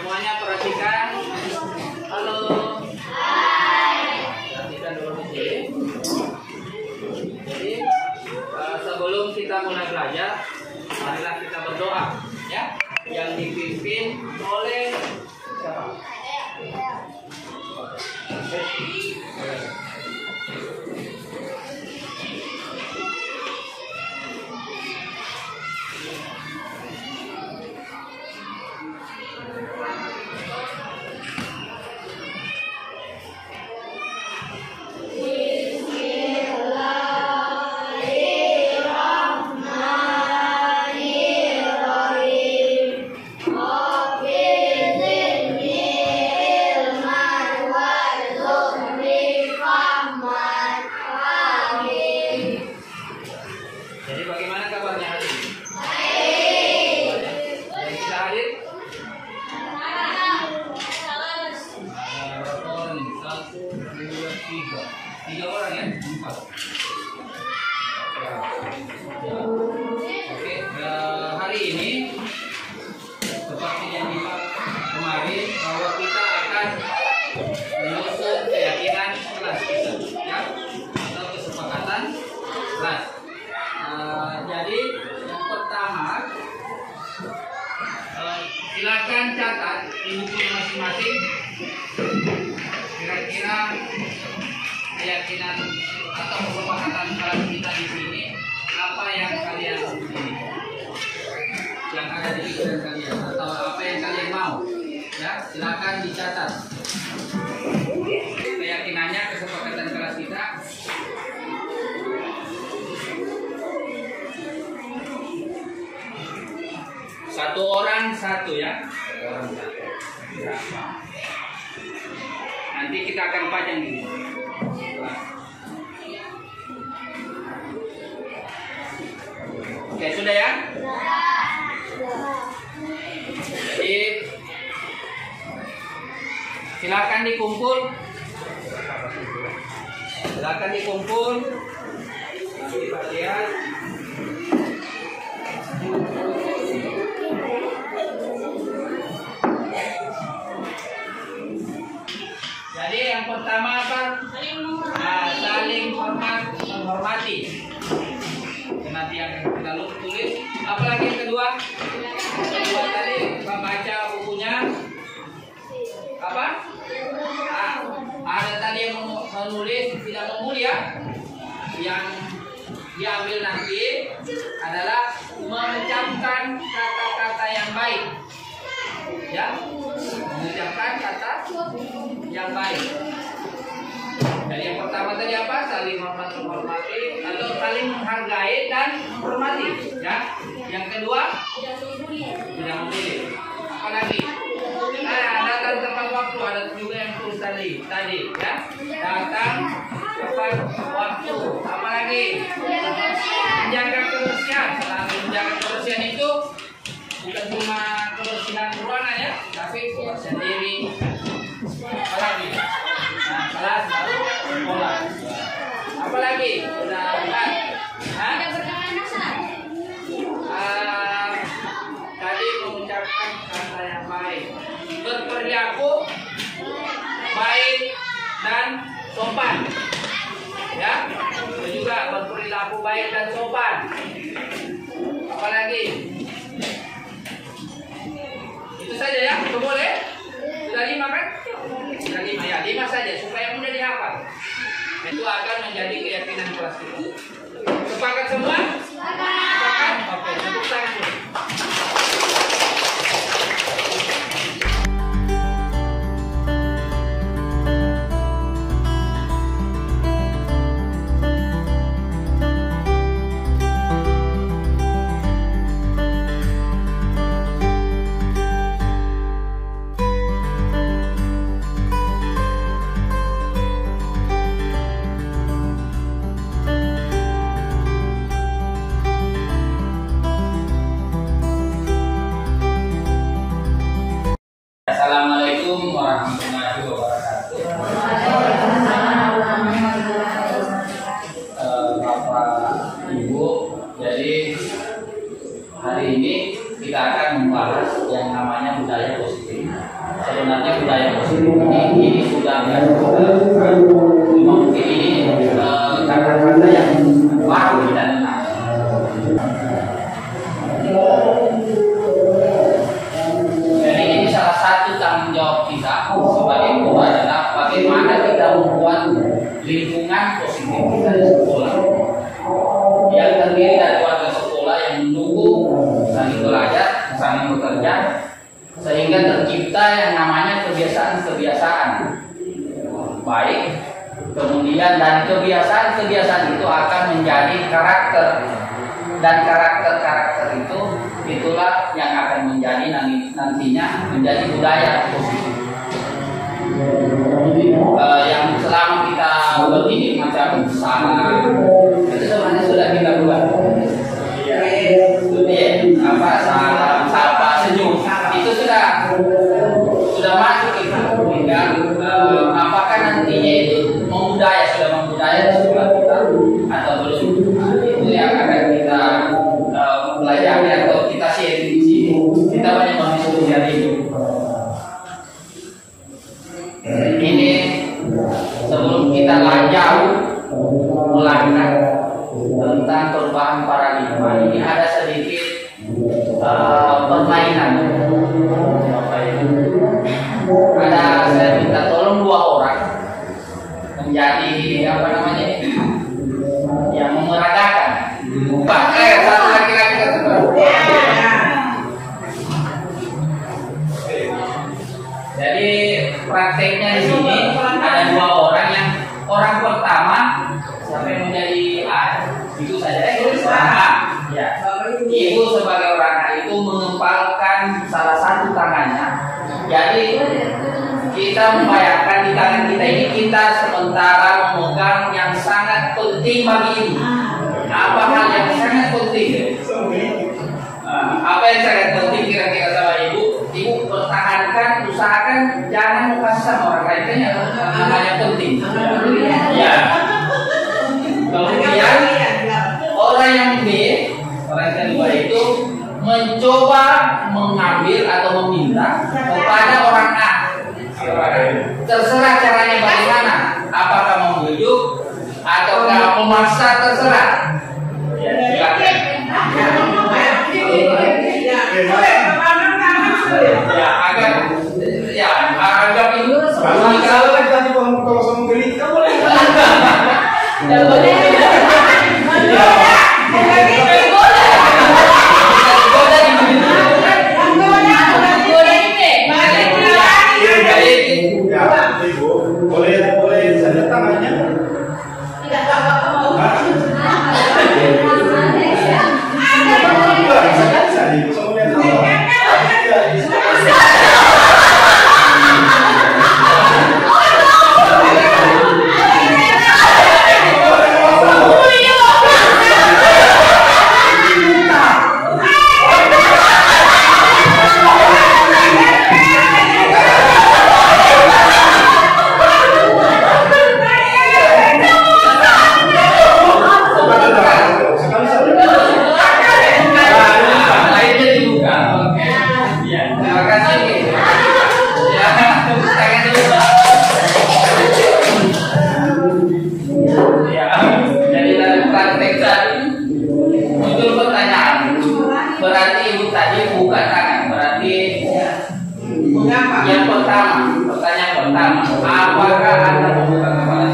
semuanya perhatikan. Halo. Perhatikan dulu di sini. Jadi sebelum kita mulai belajar, marilah kita berdoa, ya. Yang dipimpin oleh siapa? Jadi bagaimana kabarnya hari ini? Baik. Yang bisa hadir? Satu, dua, tiga. 3 orang ya? 4. Oke, hari ini seperti yang kemarin bahwa kita akan menyusun keyakinan kelas kita, ya, atau kesepakatan kelas. Jadi yang pertama, silakan catat di buku masing-masing kira-kira keyakinan atau kesepakatan kelas kita di sini apa yang kalian yang ada di pikiran kalian atau apa yang kalian mau, ya, silakan dicatat keyakinannya, kesepakatan kelas kita. Satu orang satu, ya. Orang satu. Nanti kita akan pajang di sini. Oke, sudah ya? Jadi silakan dikumpul. Silakan dikumpul. Nanti Pak lihat. Jadi yang pertama apa? Saling menghormati. Nanti yang kita tulis. Apalagi yang kedua? Kedua tadi membaca bukunya. Apa? Ada tadi yang menulis tidak memulia. Yang diambil nanti adalah mengucapkan kata-kata yang baik. Ya, mengucapkan kata yang baik. Jadi yang pertama tadi apa? Saling menghormati atau saling menghargai dan menghormati. Ya. Yang kedua, tidak memilih. Apalagi? Datang tepat waktu. Ada juga yang tulis tadi, ya. Datang tepat waktu. Apalagi? Menjaga kebersihan. Selalu menjaga kebersihan itu bukan cuma kebersihan ruangan, ya, tapi kebersihan diri. Apalagi? Nah, kelas baru sekolah. Apalagi? Sudah kan? Tadi mengucapkan kata yang baik, berperilaku baik dan sopan. Ya, itu juga berperilaku baik dan sopan. Apalagi? Itu saja ya, itu boleh? Sudah 5 kan? Sudah 5 ya, 5 saja supaya mudah dihafal. Itu akan menjadi keyakinan kelas kita. Sepakat semua? Sepakat? Oke, tepuk tangan dulu. sebenarnya budaya positif ini sudah biasa. Mungkin ini kata-kata yang baru dan jadi ini salah satu tanggung jawab kita sebagai guru adalah bagaimana kita membuat lingkungan positif kita di sekolah yang terdiri dari warga sekolah yang mendukung, saling belajar, saling bekerja, sehingga tercipta yang namanya kebiasaan-kebiasaan baik. Kemudian dan kebiasaan-kebiasaan itu akan menjadi karakter, dan karakter-karakter itulah yang akan menjadi nantinya menjadi budaya positif. Yang selama kita berdidik macam salah itu sebenarnya sudah kita buat. Apa salam, sapa, senyum itu sudah masuk itu. Tinggal apakah nantinya itu sudah membudaya di sekolah kita atau belum? Itu yang akan kita pelajari atau kita sharing di sini. Kita banyak berdiskusi hari ini. Ini sebelum kita jauh melangkah tentang perubahan paradigma, ini ada sedikit permainan. Saya minta tolong 2 orang menjadi apa namanya yang memeragakan. Satu laki-laki satu. Jadi prakteknya di sini ada 2 orang yang orang pertama siapa yang menjadi itu saja ya. Ibu sebagai orang itu mengepalkan salah satu tangannya. Jadi kita membayangkan di tangan kita ini kita sementara memegang yang sangat penting bagi ibu. Apa hal yang sangat penting? Apa yang sangat penting kira-kira sama ibu? Ibu pertahankan, usahakan jangan kasih sama orang lain. Kayaknya hal yang penting. Ya. Kemudian orang yang B, orang kedua itu mencoba mengambil atau meminta kepada orang A. Terserah caranya bagaimana, apakah membujuk atau memaksa, terserah. Agak itu kalau tadi kalau sama gerik kamu boleh saja tangannya. Tidak apa-apa mau. Apakah Anda membuka kepala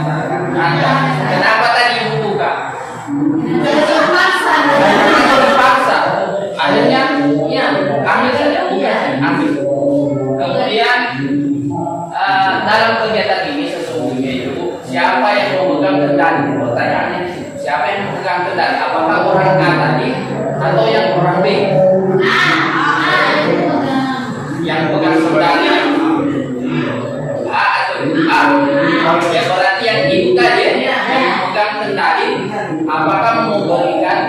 Anda? Kenapa tadi ibu buka? Terpaksa. Akhirnya, ya, ambil saja, ambil. Kemudian dalam kegiatan ini sesungguhnya itu siapa yang memegang kendali? Pertanyaannya, siapa yang memegang kendali? Apakah orang A tadi atau yang orang B? Yang pegang kendali ya berarti yang ibu tadi yang memegang kendali apakah membolehkan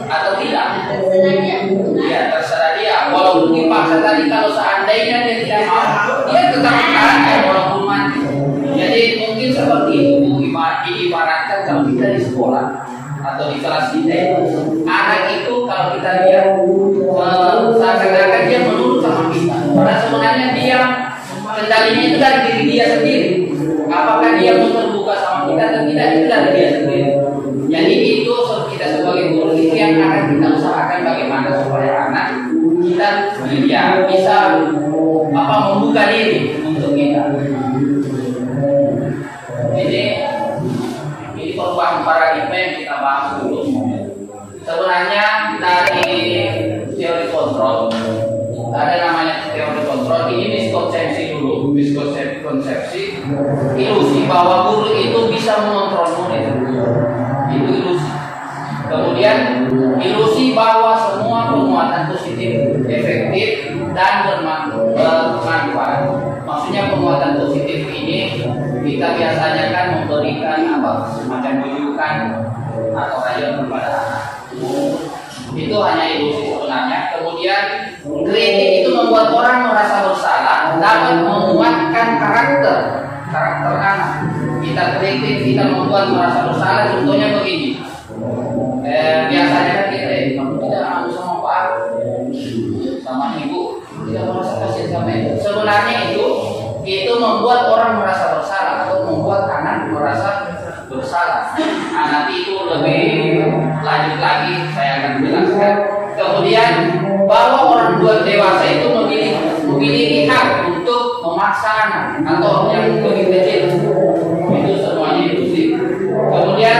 atau tidak? Ya terserah dia. Walaupun dipaksa tadi, kalau seandainya dia tidak mau, dia tetap menjalankan walaupun mati. Jadi mungkin seperti itu ibaratkan kalau kita di sekolah atau di kelas kita itu, anak itu kalau kita lihat seakan-akan dia menurut sama kita, padahal sebenarnya dia kendalinya itu dari diri dia sendiri. Apakah dia mau terbuka sama kita atau tidak, itu dari dia sendiri. Jadi itu kita sebagai guru itu yang akan kita usahakan bagaimana supaya anak kita bisa membuka diri untuk kita. Ini perubahan paradigma yang kita bahas dulu. Sebenarnya dari teori kontrol ada namanya teori kontrol. Ini miskonsepsi dulu, miskonsepsi ilusi bahwa guru itu bisa mengontrol murid. Itu ilusi. Kemudian ilusi bahwa semua penguatan positif efektif dan bermanfaat. Maksudnya penguatan positif ini kita biasanya kan memberikan semacam rujukan atau rayuan kepada anak. Itu hanya ilusi sebenarnya. Kemudian kritik itu membuat orang merasa bersalah, dapat menguatkan karakter anak. Kita kritik, kita membuat merasa bersalah. Contohnya begini. Biasanya kan kita kamu tidak anu sama Pak, sama Ibu, tidak merasa kasihan sama itu. Sebenarnya itu membuat orang merasa bersalah atau membuat anak merasa bersalah. Nanti itu lebih lanjut lagi saya akan jelaskan. Kemudian bahwa orang dewasa itu memiliki hak untuk memaksa anak atau yang lebih kecil. Itu semuanya ilusi. Kemudian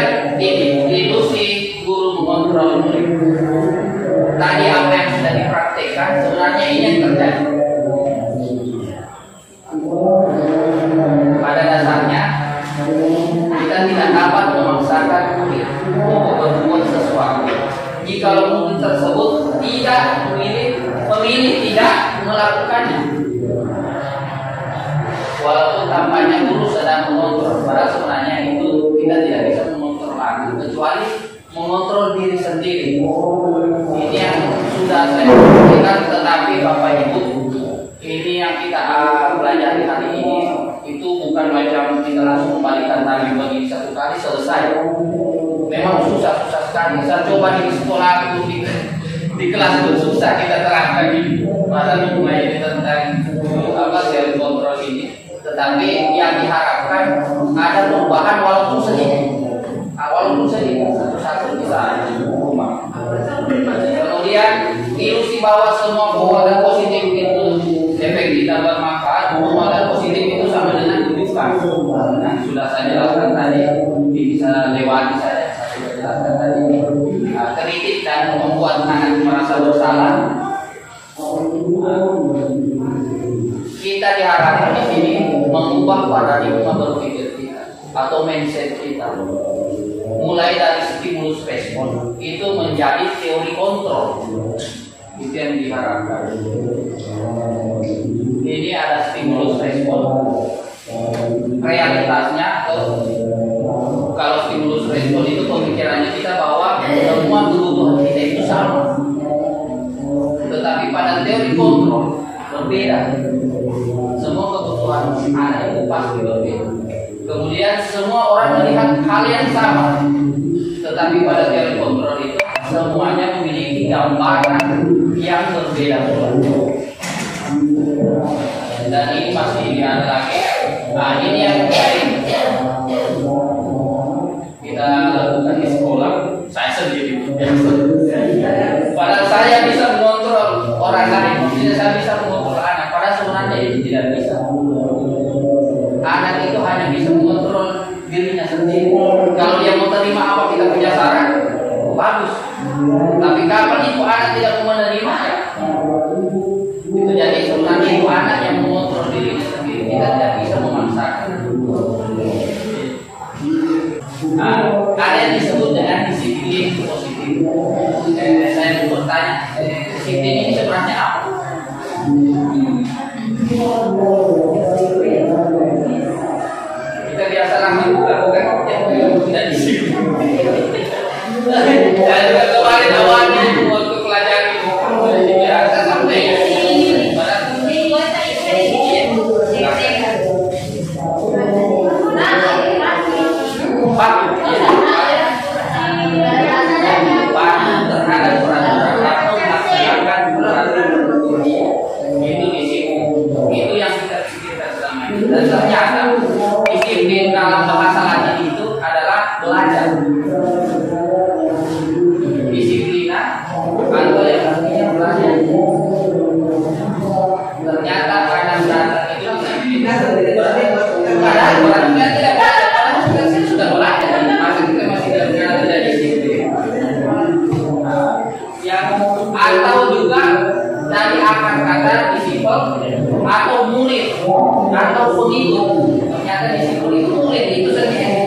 ilusi guru mengontrol murid. Tadi apa yang sudah dipraktekkan sebenarnya ini yang terjadi. Pada dasarnya kita tidak dapat memaksakan murid untuk berbuat sesuatu. Jika murid tersebut tidak memilih tidak melakukannya, walaupun tampaknya guru sedang mengontrol, padahal sebenarnya itu kita tidak bisa mengontrol lagi kecuali mengontrol diri sendiri. Ini yang sudah saya sampaikan, tetapi Bapak Ibu, ini yang kita pelajari hari ini itu bukan macam kita langsung kembalikan tali begini satu kali selesai. Memang susah sekali. Saya coba di sekolah di kelas pun susah kita terangkan ini. Masa mulai ini tentang self control ini. Tetapi yang diharapkan ada perubahan walaupun sedikit, satu-satu bisa berubah. Kemudian ilusi bahwa semua penguatan positif itu efektif dan bermanfaat. Penguatan positif itu sama dengan keburukan. Nah, sudah saya jelaskan tadi, bisa lewati saya sudah jelaskan tadi. Kritik dan membuat anak merasa bersalah. Kita diharapkan di sini mengubah paradigma berpikir kita atau mindset kita. Mulai dari stimulus respon itu menjadi teori kontrol. Itu yang diharapkan. Ini ada stimulus respon. Realitasnya kalau stimulus respon itu pemikirannya kita bahwa semua kebutuhan kita itu sama. Tetapi pada teori kontrol berbeda. Semua kebutuhan anak itu pasti berbeda. Kemudian semua orang melihat hal yang sama. Tetapi pada teori kontrol itu semuanya memiliki gambaran yang berbeda. Dan ini masih ada lagi. Nah, ini yang kita lakukan di sekolah. Saya sendiri. Padahal saya bisa mengontrol orang lain, tidak saya bisa mengontrol anak. Padahal sebenarnya itu tidak bisa. Anak itu hanya bisa mengontrol dirinya sendiri. Kalau dia mau terima apa kita punya saran, bagus. Tapi kapan itu anak tidak mau menerima, ya? Itu jadi sebenarnya itu anak yang mengontrol dirinya sendiri. Kita tidak bisa memaksakan. Nah, ada yang disebut dengan disiplin positif. Saya mau bertanya, disiplin ini sebenarnya apa? Dan ternyata disiplin dalam bahasa Latin itu adalah belajar. Disiplina atau yang artinya belajar. Ternyata kadang-kadang itu berarti kan tidak belajar, kita sudah belajar, masa kita masih tidak disiplin. Yang atau juga dari akar kata disipel atau murid atau pengikut. Ternyata disipel itu murid itu sendiri.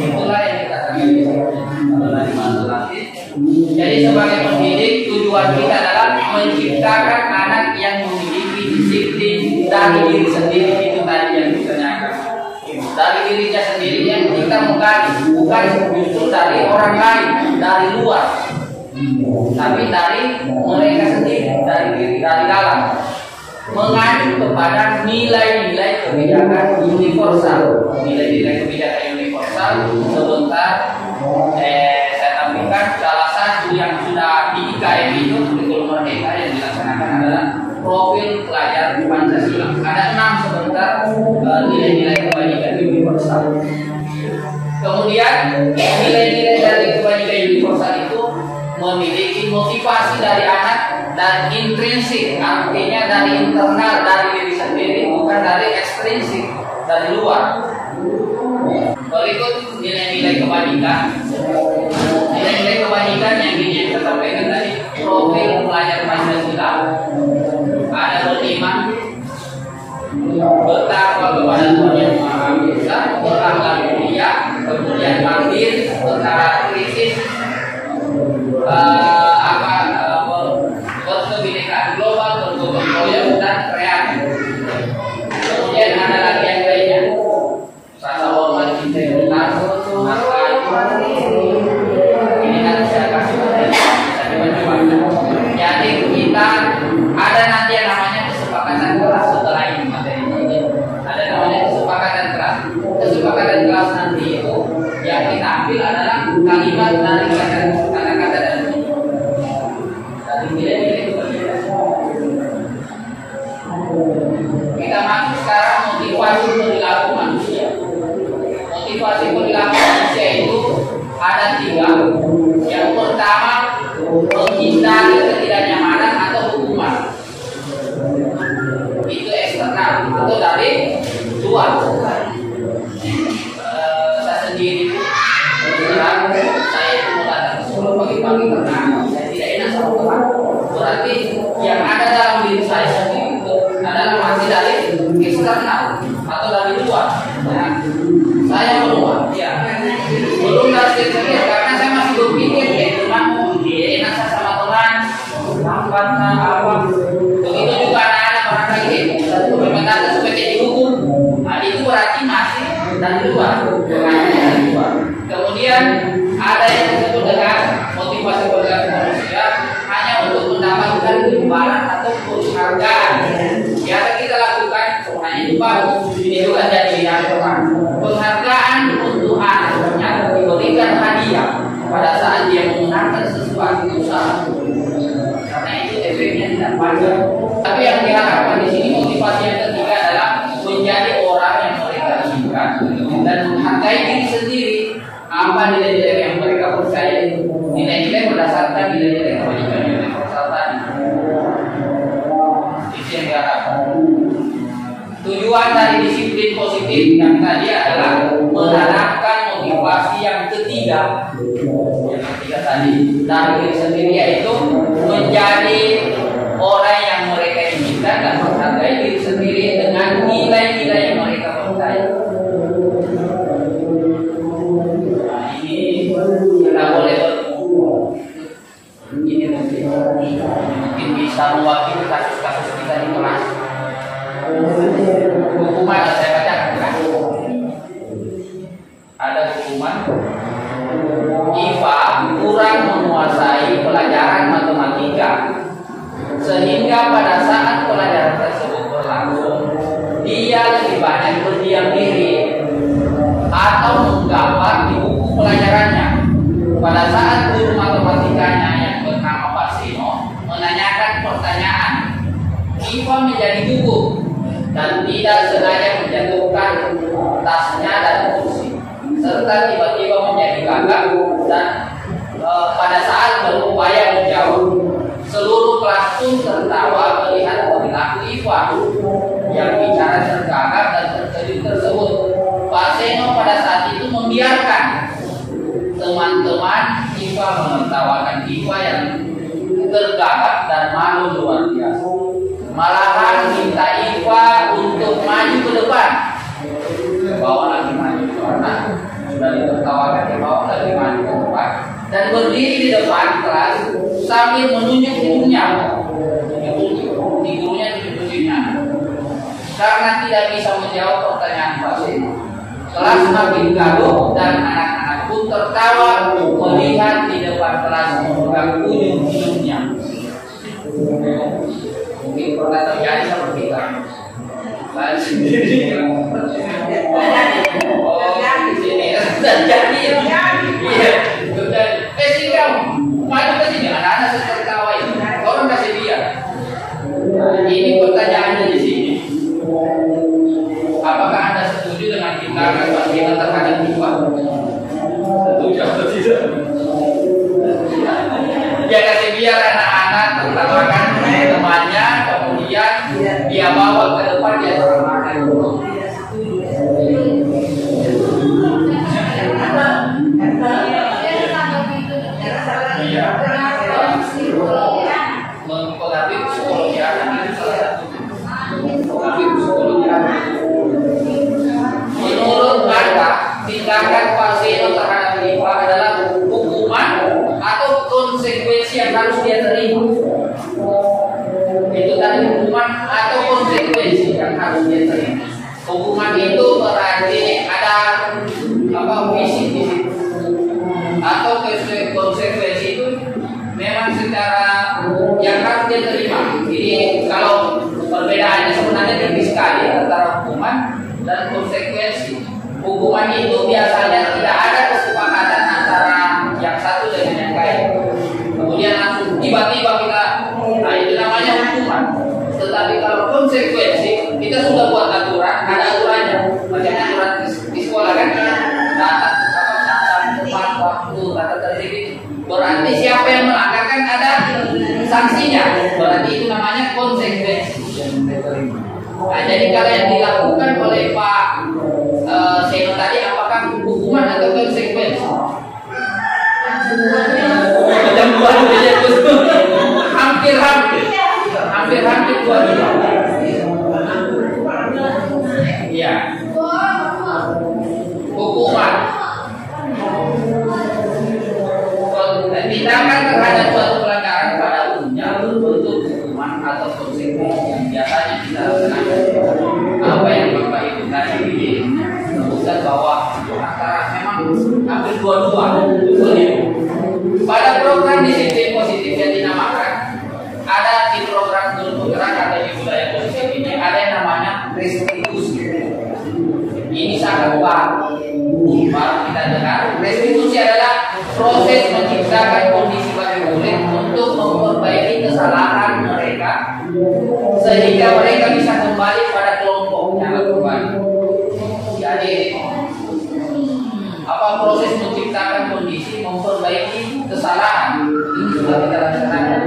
Itulah yang dikatakan disiplin. Jadi sebagai pendidik tujuan kita adalah menciptakan anak yang memiliki disiplin dari diri sendiri. Itu tadi yang ditanyakan. Dari dirinya sendiri yang kita menggali, bukan justru dari orang lain, dari luar. Tapi dari mereka sendiri, dari diri, dari dalam, mengacu kepada nilai-nilai kebijakan universal. Nilai-nilai kebijakan universal sebentar saya tampilkan salah satu yang sudah di IKM itu kurikulum merdeka yang dilaksanakan adalah profil pelajar Pancasila. Ada 6 sebentar nilai-nilai kebajikan universal. Kemudian nilai-nilai dari kebajikan universal itu memiliki motivasi dari anak dan intrinsik, artinya dari internal, dari diri sendiri, bukan dari ekstrinsik, dari luar. Berikut nilai-nilai kebajikan. Nilai-nilai kebajikan yang ingin saya sampaikan tadi, profil pelajar Pancasila ada 5. Bertakwa kepada Tuhan Yang Maha Esa, berakhlak mulia, kemudian mandiri, bertaraf kritis, berkebinekaan global, bergotong royong dan kreatif. Kemudian ada lagi yang lainnya, rasa hormat, integritas, ini kan saya kasih coba. Jadi kita ada nanti yang namanya kesepakatan kelas setelah ini materi ini. Ada namanya kesepakatan kelas. Kesepakatan kelas nanti itu yang kita ambil adalah kalimat dari kata-kata dan dari nilai-nilai kebajikan. Kita masuk sekarang motivasi perilaku manusia. Motivasi perilaku manusia itu ada 3. Yang pertama, menghindari ketidaknyamanan atau hukuman. Itu eksternal atau dari luar. Saya sendiri saya itu mau datang ke Solo pagi-pagi karena saya tidak enak sama Tuhan. Berarti yang ada dalam diri saya sendiri itu adalah masih dari eksternal atau dari luar. Ya. Saya belum dari sendiri karena saya masih berpikir Tuhan enak saya sama Tuhan, lambat apa. Begitu juga anak-anak barangkali berkata supaya dihukum. Nah, itu berarti masih dari luar. Kemudian ada yang disebut dengan motivasi perilaku manusia hanya untuk mendapatkan imbalan atau penghargaan. Biasa kita lakukan hanya itu bagus. Ini juga jadi yang penghargaan untuk anak yang diberikan hadiah pada saat dia menggunakan sesuatu usaha. Karena itu efeknya tidak panjang. Tapi yang diharapkan di sini motivasi yang ketiga adalah menjadi orang yang mereka inginkan dan menghargai diri sendiri. Apa nilai-nilai yang mereka percaya itu? Nilai-nilai berdasarkan nilai-nilai kebajikan universal tadi. Itu yang diharapkan. Tujuan dari disiplin positif yang tadi adalah menanamkan motivasi yang ketiga. Yang ketiga tadi dari diri sendiri, yaitu menjadi orang yang mereka inginkan dan menghargai diri sendiri dengan nilai-nilai yang mereka percaya. Kita boleh ini mungkin bisa mewakili kasus-kasus kita di kelas. Hukuman saya bacakan kan? Ada hukuman IPA kurang menguasai pelajaran matematika sehingga pada saat pelajaran tersebut berlangsung dia lebih banyak berdiam diri atau menggambar di buku pelajarannya. Pada saat guru matematikanya yang bernama Pak Sino menanyakan pertanyaan, IPA menjadi gugup dan tidak sengaja menjatuhkan tasnya dan kursi, serta tiba-tiba menjadi gagap dan pada saat berupaya menjauh, seluruh kelas pun tertawa melihat perilaku Iva yang bicara tergagap dan terkejut tersebut. Pak Seno pada saat itu membiarkan teman-teman Iva menertawakan Iva yang tergagap dan malu luar biasa. Malahan minta Iva untuk maju ke depan. Bawa lagi maju karena sudah ditertawakan, dibawa lagi maju ke depan dan berdiri di depan kelas sambil menunjuk gurunya. Di gurunya tunjuk-tunjuknya. Karena tidak bisa menjawab pertanyaan Pak Seno, kelas makin gaduh dan anak-anak pun tertawa melihat di depan kelas memegang ujung hidungnya. Mungkin pernah terjadi seperti itu. Saya sendiri. Oh, di sini terjadi. Iya. Sini kamu maju ke sini. Anak-anak tertawa itu. Orang kasih biar. Nah, ini pertanyaannya di sini. Apakah Anda setuju dengan tindakan Pak Seno terhadap Iva? Setuju atau tidak? Dia kasih biar anak-anak tertawakan temannya, kemudian dia bawa ke depan, dia terangkan dulu. Iya. Mempengaruhi psikologi anak itu salah satu. Mempengaruhi psikologi anak. Menurut Anda, tindakan Pak Seno terhadap Iva adalah hukuman atau konsekuensi yang harus dia terima? Itu tadi hukuman atau konsekuensi yang harus dia terima. Hukuman itu berarti ada fisik di situ. Atau konsekuensi itu memang secara yang harus dia terima. Jadi kalau perbedaannya sebenarnya tipis sekali antara hukuman dan konsekuensi. Hukuman itu biasanya tidak ada kesepakatan antara yang satu dengan yang lain. Kemudian langsung tiba-tiba kita, nah itu namanya hukuman. Tetapi kalau konsekuensi, kita sudah buat aturan, ada aturannya. Macam aturan di sekolah kan, data tepat waktu, data tertib. Berarti siapa yang melanggar kan ada sanksinya. Berarti itu namanya konsekuensi. Nah, jadi kalau yang dilakukan oleh Pak Seno tadi apakah hukuman atau konsekuensi? Hampir dua-dua. Iya. Hukuman. Tindakan terhadap suatu pelanggaran pada umumnya berbentuk hukuman atau konsekuensi yang biasanya kita laksanakan. Apa yang Bapak Ibu tadi sebutkan bahwa antara memang hampir dua-dua. Pada program disiplin positif yang dinamakan, ada di program guru penggerak atau di budaya positif ini ada yang namanya restitusi. Ini sangat baru kita dengar. Restitusi adalah proses menciptakan kondisi bagi murid untuk memperbaiki kesalahan mereka sehingga mereka bisa kembali pada kelompoknya kembali. Jadi apa proses menciptakan kondisi memperbaiki kesalahan ini sudah kita laksanakan.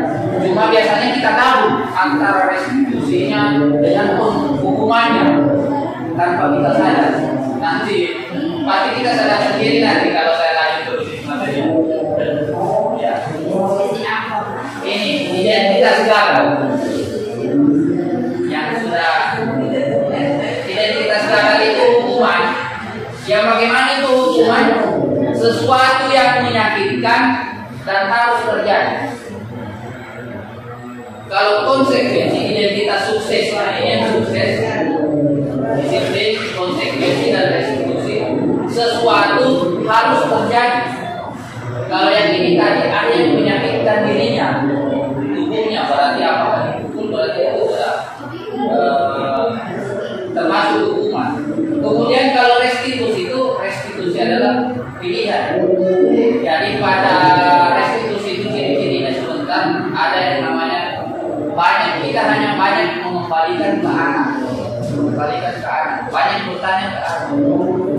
Cuma biasanya kita tahu antara restitusinya dengan hukumannya tanpa kita sadar. Nanti pasti kita sadar sendiri nanti kalau saya lanjut terus materinya. Ya. Ini identitas gagal yang sudah identitas gagal itu hukuman. Yang bagaimana itu hukuman? Sesuatu yang menyakitkan dan harus terjadi. Kalau konsekuensi identitas sukses, nah ini yang sukses. Disiplin, konsekuensi dan restitusi. Sesuatu harus terjadi. Kalau yang ini tadi ada yang menyakitkan dirinya, tubuhnya berarti apa? Hukum berarti itu sudah termasuk hukuman. Kemudian kalau restitusi adalah pilihan. Jadi pada restitusi itu ciri-cirinya sebentar ada yang namanya banyak. Kita hanya banyak mengembalikan ke anak. kembalikan ke anak. Banyak bertanya ke anak,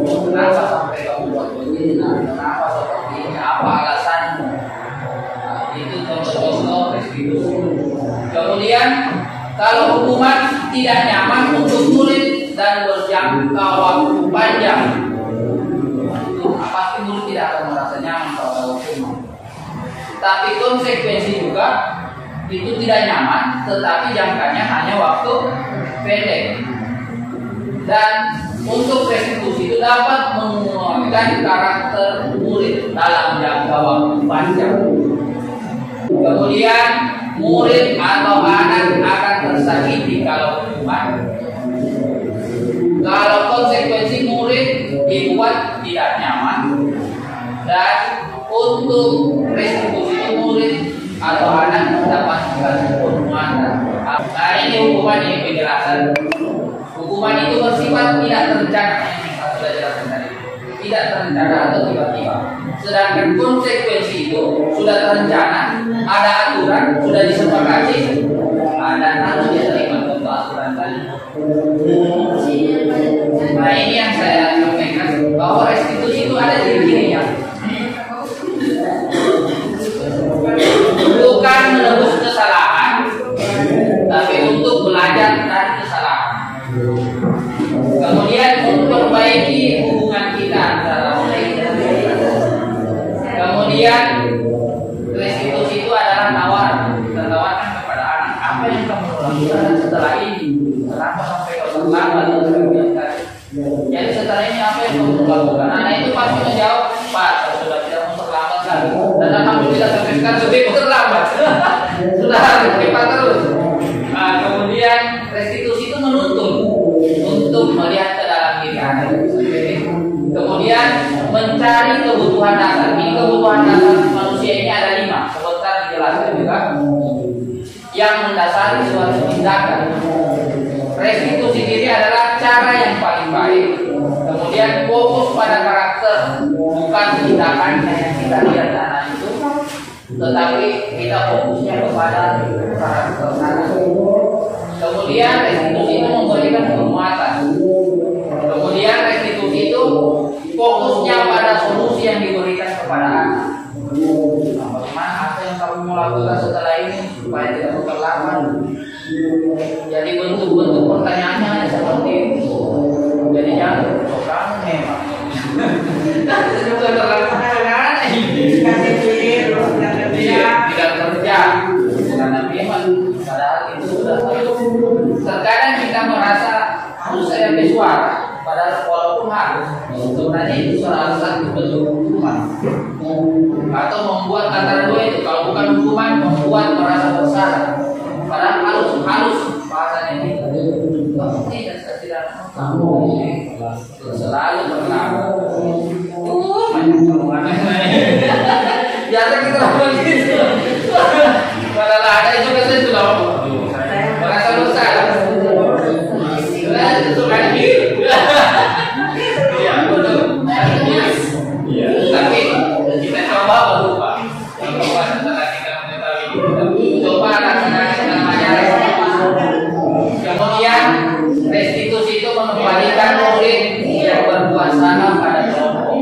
kenapa sampai kamu buat begini? Kenapa seperti ini? Apa alasanmu? Nah, itu contoh-contoh restitusi. Kemudian kalau hukuman tidak nyaman untuk murid dan berjangka waktu panjang, pasti murid tidak akan merasa nyaman pada hukuman. Tapi konsekuensi juga itu tidak nyaman, tetapi jangkanya hanya waktu pendek. Dan untuk restitusi itu dapat menguatkan karakter murid dalam jangka waktu panjang. Kemudian murid atau anak akan tersakiti kalau hukuman. Kalau konsekuensi murid dibuat tidak nyaman, dan untuk restitusi murid atau anak mendapatkan hukuman. Nah, ini hukuman ini penjelasan. Hukuman itu bersifat tidak terencana, yang sudah jelaskan tadi. Tidak terencana atau tiba-tiba. Sedangkan konsekuensi itu sudah terencana, ada aturan, sudah disepakati, dan harus diterima untuk aturan tadi. Nah, ini yang saya sampaikan, bahwa restitusi itu ada ciri-cirinya. Bukan menebus kesalahan, tapi untuk belajar dari kesalahan. Kemudian memperbaiki hubungan kita antara mereka. Kemudian restitusi itu adalah tawaran. Kita tawarkan kepada anak, apa yang kamu lakukan setelah ini? Kenapa sampai kau terlambat? Jadi setelah ini apa yang kamu lakukan? Anak itu pasti menjawab, Pak, saya sudah tidak mau terlambat lagi. Dan alhamdulillah sampai sekarang sudah terlambat. Sudah hebat terus. Nah, kemudian restitusi itu menuntun untuk melihat ke dalam diri anak. Kemudian mencari kebutuhan dasar. Ini kebutuhan dasar manusia ini ada 5. Sebentar dijelaskan juga. Yang mendasari suatu tindakan. Restitusi diri adalah cara yang paling baik. Kemudian fokus pada karakter, bukan tindakan yang kita lihat anak itu, tetapi kita fokusnya kepada karakter anak. Kemudian restitusi itu memberikan penguatan. Kemudian restitusi itu fokusnya pada solusi yang diberikan kepada anak. Bagaimana apa yang kamu mau lakukan setelah ini supaya tidak terlambat? Jadi bentuk-bentuk pertanyaannya seperti itu. Jadi jangan kamu memang sudah terlambat tidak kerja karena memang padahal itu sudah. Terkadang kita merasa harus saya bersuara, padahal walaupun harus sebenarnya itu salah satu bentuk hukuman. Atau membuat antara dua itu, kalau bukan hukuman membuat merasa bersalah. Padahal halus bahasanya ini. Tidak kamu selalu berlaku. Banyak temuan. Biasa kita begitu. Padahal ada juga saya sudah merasa bersalah. Itu kan gitu. Iya betul. Tapi kita coba berubah. Coba setelah kita mengetahui, coba laksanakan namanya restitusi. Kemudian restitusi itu mengembalikan murid yang berbuat salah pada kelompok.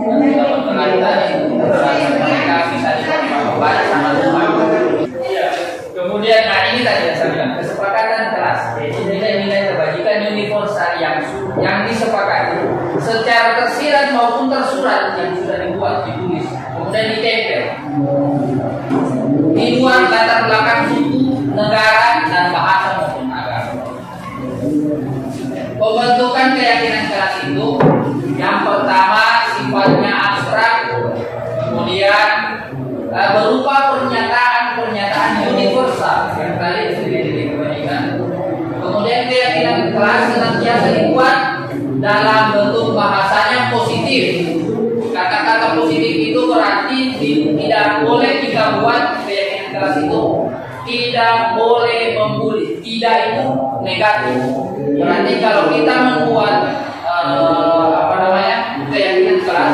Dan kita berkaitan mereka bisa diterima kembali sama Tuhan. Kemudian ini tadi yang saya bilang, kesepakatan kelas, yaitu nilai-nilai kebajikan universal yang disepakati secara tersirat maupun tersurat yang sudah dibuat, ditulis, kemudian ditempel di luar latar belakang suku, negara, dan bahasa maupun agama. Pembentukan keyakinan kelas itu yang pertama sifatnya abstrak, kemudian berupa pernyataan universal yang tadi sudah diberikan. Kemudian keyakinan kelas senantiasa dibuat dalam bentuk bahasanya positif. Kata-kata positif itu berarti tidak boleh kita buat keyakinan kelas itu tidak boleh membuli. Tidak itu negatif. Berarti kalau kita membuat keyakinan kelas,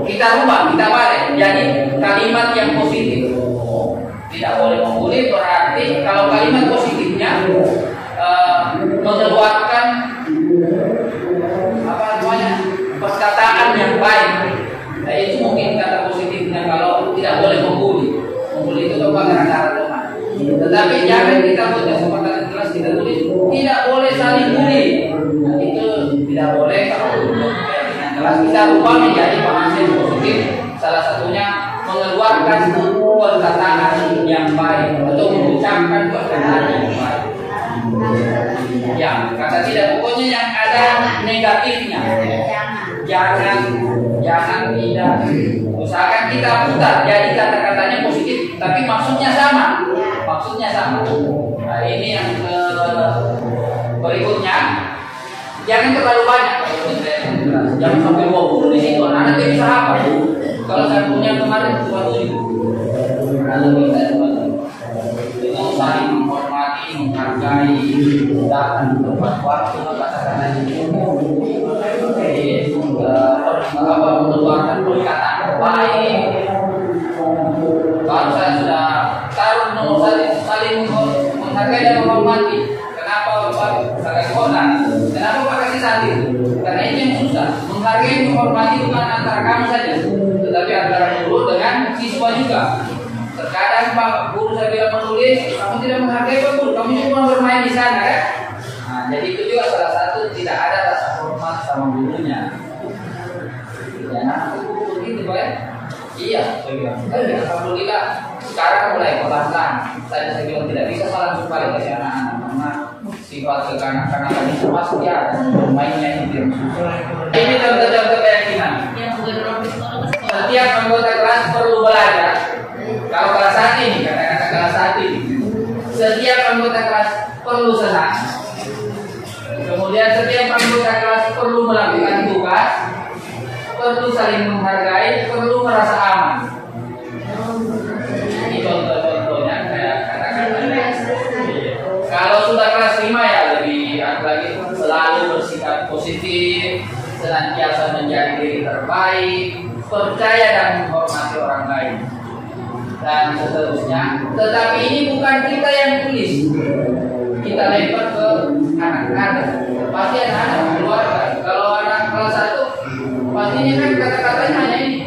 kita rubah, kita balik jadi kalimat yang positif. Tidak boleh membuli berarti kalau kalimat positifnya tidak boleh saling bully. Itu tidak boleh kalau untuk keyakinan kelas. Kita rubah menjadi penghasil positif. Salah satunya mengeluarkan perkataan yang baik atau mengucapkan perkataan yang baik. Ya, kata tidak pokoknya yang ada negatifnya. Jangan tidak. Usahakan kita putar jadi kata-katanya positif, tapi maksudnya sama. Nah, ini yang berikutnya. Jangan terlalu banyak. Jangan sampai 20 di situ. Anak bisa apa? Kalau saya punya kemarin cuma 7. Kalau bisa itu saling menghormati, menghargai, dan tempat waktu kata-kata itu. Mengeluarkan perkataan baik. Kalau saya sudah taruh nomor saling menghargai dan menghormati. Kenapa Bapak sangat hormat? Kenapa Pak kasih satu? Karena ini yang susah. Menghargai, menghormati bukan antara kamu saja, tetapi antara guru dengan siswa juga. Terkadang Pak Guru saya bilang menulis, kamu tidak menghargai Pak Guru, kamu cuma bermain di sana kan? Nah, jadi itu juga salah satu tidak ada rasa hormat sama gurunya. Ya, nah, begitu Pak ya? Iya, saya bilang. Alhamdulillah sekarang mulai pelan-pelan. Saya bilang tidak bisa salah sekali ke anak-anak karena sifat kekanak-kanakan itu pasti ada. Mainnya itu. Ini contoh-contoh keyakinan. Setiap anggota kelas perlu belajar. Kalau kelas 1 ini, katakan kelas 1 ini, setiap anggota kelas perlu senang. Kemudian setiap anggota kelas perlu melakukan tugas, perlu saling menghargai, perlu merasa aman. Ini contoh-contohnya saya katakan. Kalau sudah kelas 5 ya lebih lagi, selalu bersikap positif, senantiasa menjadi diri terbaik, percaya dan menghormati orang lain, dan seterusnya. Tetapi ini bukan kita yang tulis, kita lempar ke anak-anak. Pasti anak-anak keluarga. Kalau anak kelas 1 pastinya kan kata-katanya hanya ini,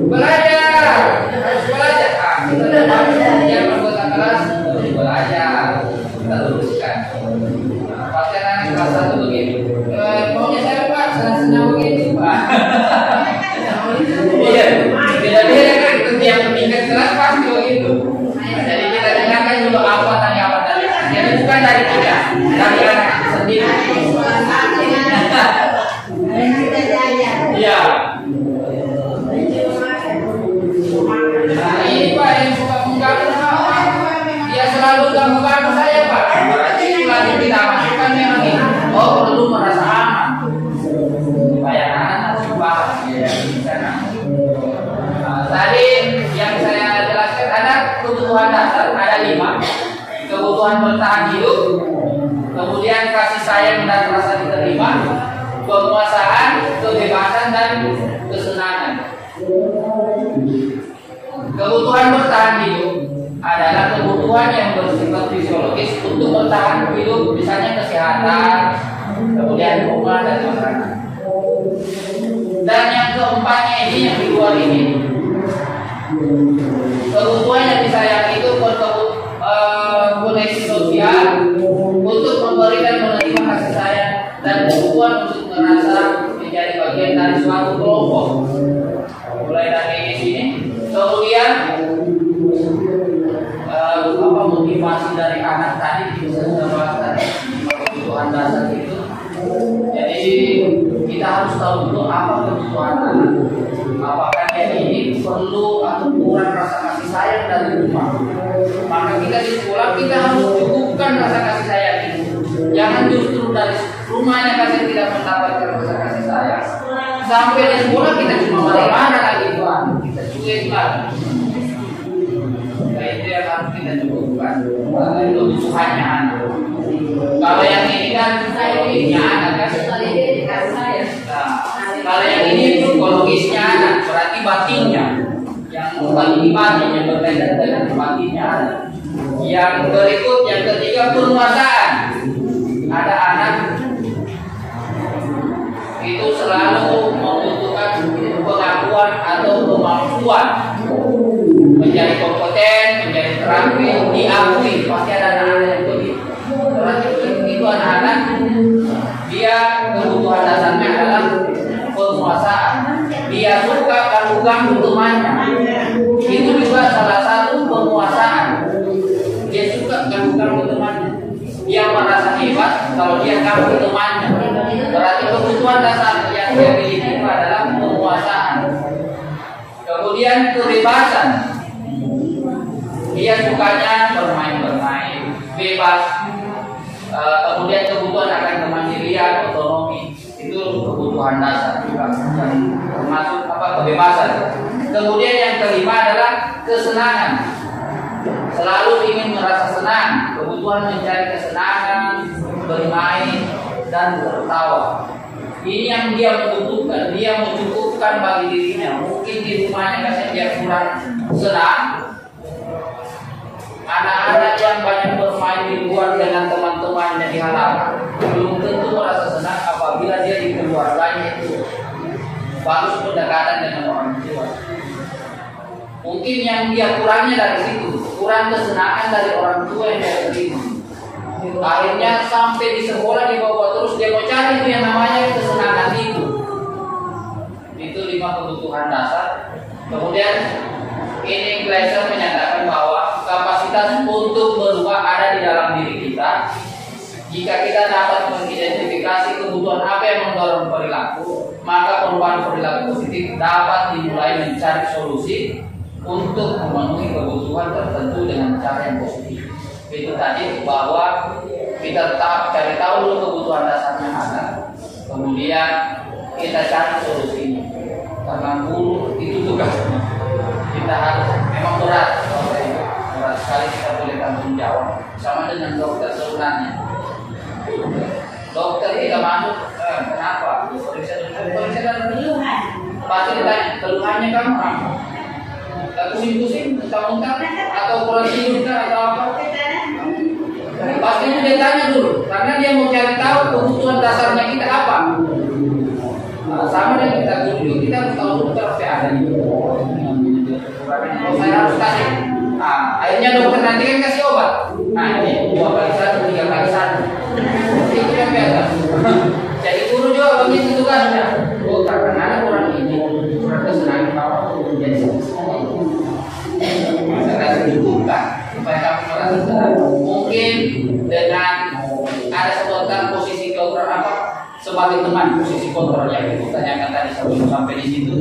belajar, harus belajar. Kita dapat yang anggota kelas harus belajar, kita luruskan. Pasti anak kelas 1 begitu. Maunya saya Pak, senang begitu Pak. Iya, beda-beda kan setiap tingkat kelas pasti begitu. Jadi kita dengarkan dulu apa tadi. Jadi bukan dari kita, dari anak sendiri. Iya. Nah ini Pak yang suka mengganggu apa? Dia selalu ganggu saya Pak. Berarti lagi kita masukkan memang ini. Oh perlu merasa aman. Supaya anak suka. Tadi yang saya jelaskan ada kebutuhan dasar, ada 5. Kebutuhan bertahan hidup, kemudian kasih sayang dan rasa diterima, penguasaan, kebebasan dan kesenangan. Kebutuhan bertahan hidup adalah kebutuhan yang bersifat fisiologis untuk bertahan hidup, misalnya kesehatan, kemudian rumah dan makanan. Dan yang keempatnya ini, yang di luar ini, kebutuhan yang disayang itu koneksi sosial untuk memberi dan menerima kasih sayang, dan kebutuhan untuk merasa menjadi bagian dari suatu kelompok. Mulai dari sini, kemudian motivasi dari anak tadi bisa kita bahas tadi, kebutuhan dasar itu. Jadi kita harus tahu dulu apa kebutuhan anak. Apakah dia ini perlu atau kurang rasa kasih sayang dari rumah. Maka kita di sekolah kita harus cukupkan rasa kasih sayang itu. Jangan justru dari rumahnya kasih tidak mendapatkan rasa kasih sayang, sampai di sekolah kita cuma marah-marah lagi Tuhan, kita cuek lagi. Nah itu yang harus kita cukupkan. Itu kebutuhannya anak. Kalau yang ini kan psikologisnya anak kan. Kalau yang ini psikologisnya anak, berarti batinnya. Yang batin yang berkaitan dengan batinnya anak. Yang berikut, yang ketiga, penguasaan. Ada anak itu selalu membutuhkan pengakuan atau kemampuan, menjadi kompeten, menjadi terampil, diakui. Pasti ada anak-anak yang begitu. Berarti itu anak-anak dia kasih temannya. Berarti kebutuhan dasar yang dia miliki adalah penguasaan. Kemudian kebebasan. Dia sukanya bermain-bermain, bebas. Kemudian kebutuhan akan kemandirian, otonomi. Itu kebutuhan dasar juga. Dan termasuk kebebasan. Kemudian yang kelima adalah kesenangan. Selalu ingin merasa senang, kebutuhan mencari kesenangan, bermain dan tertawa. Ini yang dia membutuhkan, dia mencukupkan bagi dirinya. Mungkin di rumahnya kasih dia kurang senang. Anak-anak yang banyak bermain di luar dengan teman-temannya di halaman belum tentu merasa senang apabila dia di keluarganya itu bagus pendekatan dengan orang tua. Mungkin yang dia kurangnya dari situ, kurang kesenangan dari orang tua yang dia terima. Akhirnya sampai di sekolah dibawa terus dia mau cari itu yang namanya kesenangan itu. Itu 5 kebutuhan dasar. Kemudian ini Gleiser menyatakan bahwa kapasitas untuk berubah ada di dalam diri kita. Jika kita dapat mengidentifikasi kebutuhan apa yang mendorong perilaku, maka perubahan perilaku positif dapat dimulai mencari solusi untuk memenuhi kebutuhan tertentu dengan cara yang positif. Itu tadi bahwa kita tetap cari tahu dulu kebutuhan dasarnya ada, kemudian kita cari solusinya. Karena guru itu tugasnya. Kita harus memang berat sekali kita boleh tanggung jawab. Sama dengan dokter sebenarnya. Dokter tidak masuk, kenapa? Periksa keluhan. Pasti ditanya, keluhannya kamu apa? Pusing-pusing, muntah-muntah, atau kurang tidur atau apa? Pasti dia tanya dulu, karena dia mau cari tahu kebutuhan dasarnya kita apa. Sama dengan kita guru, kita harus tahu dulu apa yang ada. Kalau saya harus kasih, akhirnya dokter nanti kan kasih obat. Nah ini 2 kali 1, 3 kali 1. Itu yang biasa. Jadi guru juga begitu tugasnya. Oh karena ada kurang ini, kurang kesenangan bawah, jadi maka dicukupkan supaya kamu merasa senang. Mungkin dengan ada sebutan posisi kontrol apa sebagai teman, posisi kontrol yang kita tanyakan tadi sebelum sampai di situ.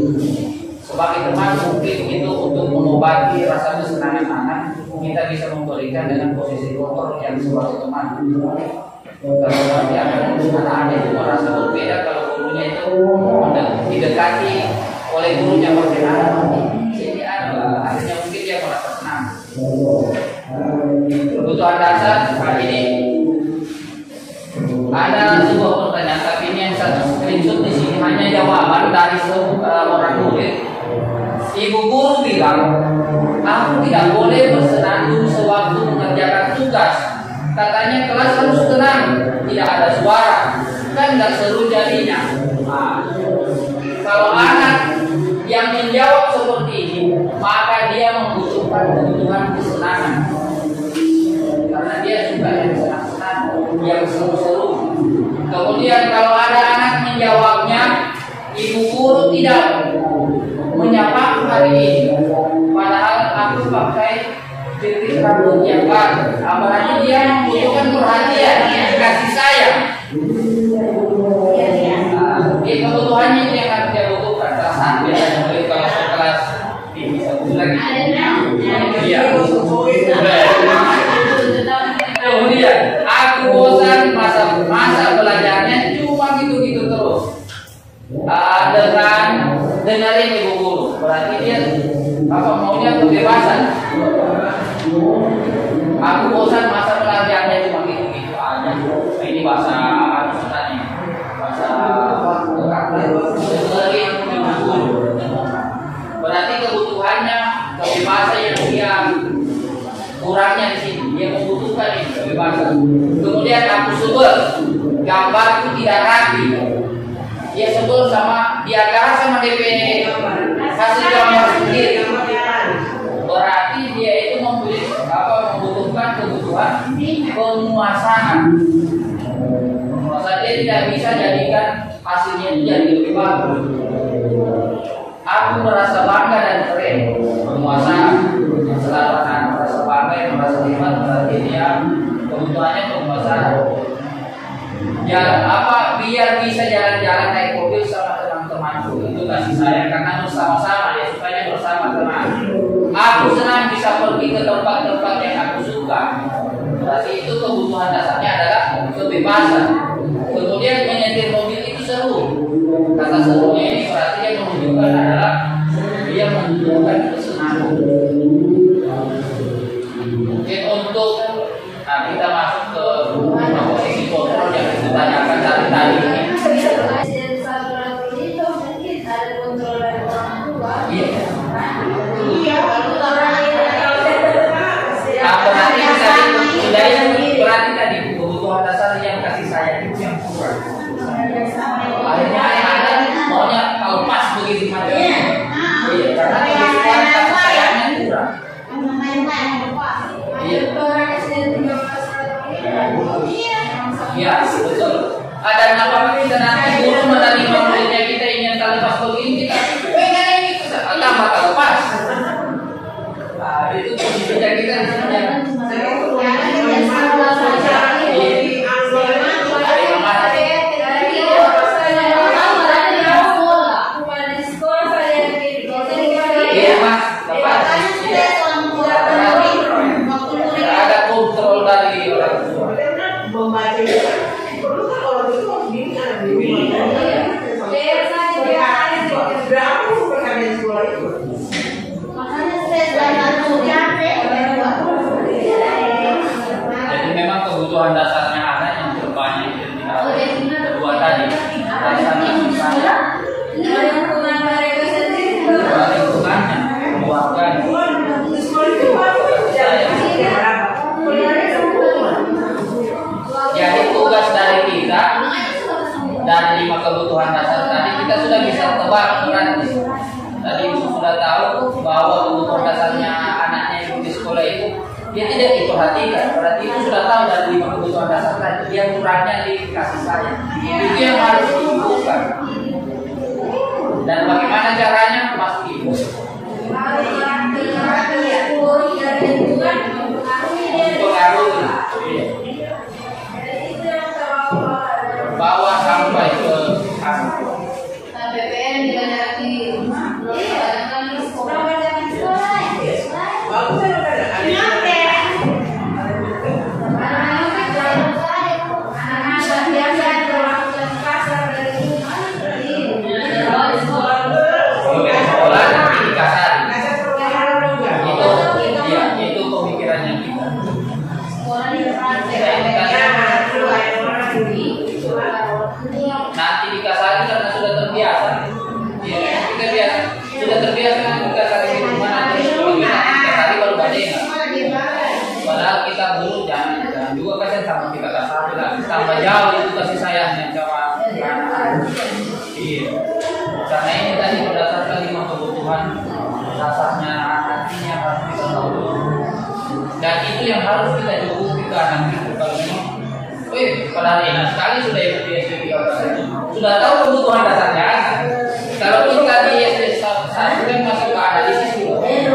Sebagai teman mungkin itu untuk mengobati rasa kesenangan anak, kita bisa memberikan dengan posisi kontrol yang sebagai teman. Kalau nanti anak-anak itu merasa berbeda kalau gurunya itu didekati oleh gurunya berbeda. Jadi akhirnya mungkin dia merasa senang. Kebutuhan dasar kali ini ada sebuah pertanyaan, tapi ini yang satu screenshot di sini hanya jawaban dari orang murid. Ibu guru bilang, aku tidak boleh bersenandung sewaktu mengerjakan tugas. Katanya kelas harus tenang, tidak ada suara, kan nggak seru jadinya. Kalau anak yang menjawab seperti ini, maka dia membutuhkan kebutuhan kesenangan. Karena dia suka yang senang-senang, yang seru-seru. Kemudian kalau ada anak menjawabnya, ibu guru tidak menyapa hari ini, padahal aku pakai titik rambut yang baru. Apalagi dia membutuhkan perhatian, kasih sayang. Dia kebutuhannya itu yang harus dia butuhkan. Perasaan biasanya kalau kelas ini bisa lagi. Iya. Kemudian aku bosan masa belajarnya cuma gitu-gitu terus. Dengan dengerin ibu guru, berarti dia maunya kebebasan. Aku bosan masa belajarnya cuma gitu-gitu aja. Ini bahasa apa sebenarnya? Bahasa dengerin ibu guru. Berarti kebutuhannya kebebasan yang dia kurangnya di sini. Dia membutuhkan ini kebebasan. Kemudian aku sebel, gambarku tidak rapi. Dia sebel sama diantara sama DP hasil gambar sendiri. Berarti dia itu membutuhkan kebutuhan penguasaan. Penguasaan dia tidak bisa jadikan hasilnya itu jadi lebih bagus. Aku merasa bangga dan keren. Penguasaan selalu akan merasa bangga, merasa hebat. Berarti dia kebutuhannya penguasaan. Ya apa biar bisa jalan-jalan naik mobil sama teman-temanku, itu kasih sayang karena bersama-sama ya, supaya bersama teman. Aku senang bisa pergi ke tempat-tempat yang aku suka. Berarti itu kebutuhan dasarnya adalah kebebasan. Kemudian menyetir mobil itu seru. Kata serunya ini berarti yang menunjukkan adalah dia menunjukkan kesenangan. Mungkin untuk kita masuk ke posisi kontrol yang kita tanyakan dari tadi. Berarti tadi kebutuhan dasar yang kasih sayang itu yang kurang. Akhirnya anak-anak maunya kalau pas begitu macam. Iya, karena kebutuhan kasih sayangnya kurang. Iya, betul. Dan apakah kita nanti guru menerima muridnya kita ingin kali pas begini kita pengen ini tambah lepas. Itu posisinya kita sebenarnya. Ada kontrol dari orang tua. Jadi memang kebutuhan dasarnya ada yang terbanyak kedua tadi dasar kasih sayang, lingkungannya, keluarganya. Jadi tugas dari kita dari 5 kebutuhan dasar tadi kita sudah bisa tebak berarti. Tadi sudah tahu bahwa kebutuhan dasarnya anaknya yang di sekolah itu dia tidak diperhatikan. Berarti itu sudah tahu dari 5 kebutuhan dasar tadi dia kurangnya di kasih sayang. Itu yang harus dilakukan. Dan bagaimana caranya? Pasti bawa sampai ke BPN itu pemikirannya kita. Nanti dikasari karena sudah terbiasa. Ya, kita biasa sudah terbiasa dengan dikasari di rumah nanti dikasari baru badai. Padahal kita dulu jangan juga kasih sama kita kasari lah. Tambah jauh itu kasih sayangnya sama anak. Iya. Karena ini tadi berdasarkan 5 kebutuhan dasarnya nantinya harus kita tahu. Dan itu yang harus kita cukupi ke anak kita kalau memang. Padahal enak sekali sudah ikut di SD 3 sudah tahu kebutuhan dasarnya. Kalau kita di SD 1 kan masuk ke analisis dulu. Ini